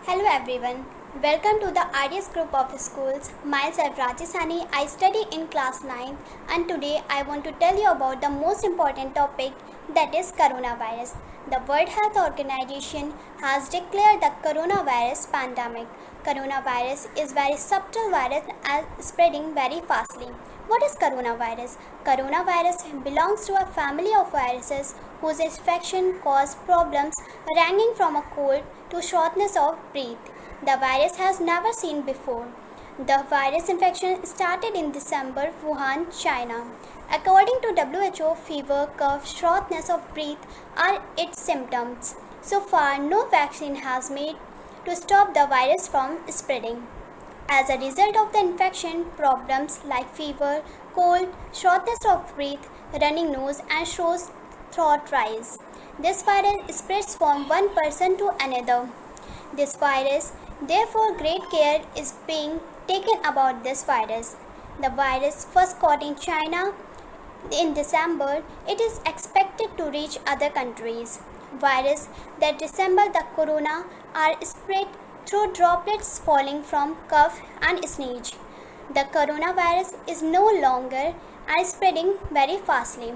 Hello everyone. Welcome to the RDS group of schools. Myself Rajasani. I study in class 9 and today I want to tell you about the most important topic, that is coronavirus. The World Health Organization has declared the coronavirus pandemic. Coronavirus is very subtle virus and spreading very fastly. What is coronavirus? Coronavirus belongs to a family of viruses whose infection cause problems ranging from a cold to shortness of breath. The virus has never seen before. The virus infection started in December, Wuhan, China. According to WHO, fever, cough, shortness of breath are its symptoms. So far, no vaccine has made to stop the virus from spreading. As a result of the infection, problems like fever, cold, shortness of breath, running nose, and sore throat rise. This virus spreads from one person to another. This virus, therefore, great care is being taken about this virus. The virus first caught in China in December. It is expected to reach other countries. Viruses that resemble the corona are spread through droplets falling from cough and sneeze. The coronavirus is no longer and spreading very fastly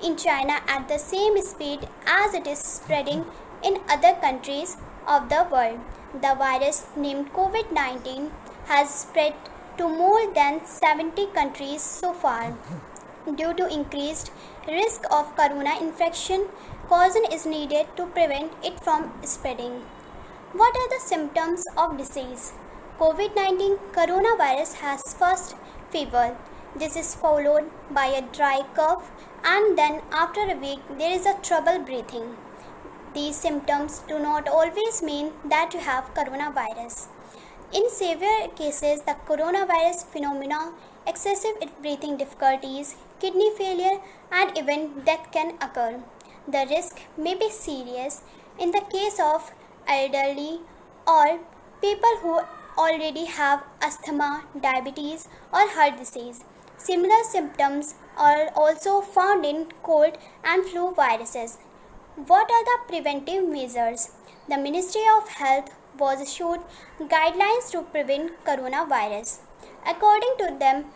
in China at the same speed as it is spreading in other countries of the world. The virus named COVID-19 has spread to more than 70 countries so far. Due to increased risk of corona infection, caution is needed to prevent it from spreading. What are the symptoms of disease? COVID-19 coronavirus has first fever. This is followed by a dry cough and then after a week there is a trouble breathing. These symptoms do not always mean that you have coronavirus. In severe cases, the coronavirus phenomena, excessive breathing difficulties, kidney failure, and even death can occur. The risk may be serious in the case of elderly or people who already have asthma, diabetes, or heart disease. Similar symptoms are also found in cold and flu viruses. What are the preventive measures? The Ministry of Health was issued guidelines to prevent coronavirus. According to them,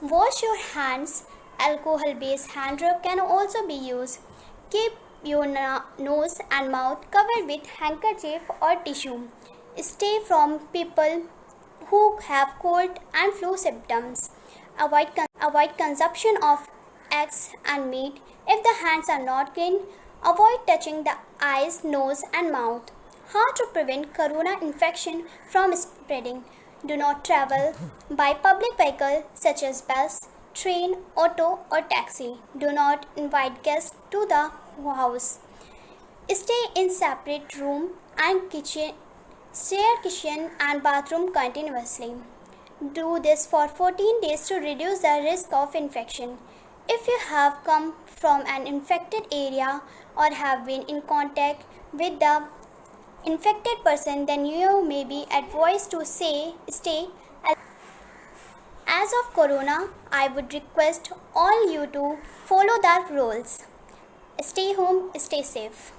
wash your hands. Alcohol-based hand rub can also be used. Keep your nose and mouth covered with handkerchief or tissue. Stay from people who have cold and flu symptoms. Avoid consumption of eggs and meat. If the hands are not clean, avoid touching the eyes, nose, and mouth. How to prevent corona infection from spreading? Do not travel by public vehicle such as bus, train, auto, or taxi. Do not invite guests to the house. Stay in separate room and kitchen. Share kitchen and bathroom continuously. Do this for 14 days to reduce the risk of infection. If you have come from an infected area or have been in contact with the infected person, then you may be advised to stay. As of corona, I would request all you to follow the rules. Stay home, stay safe.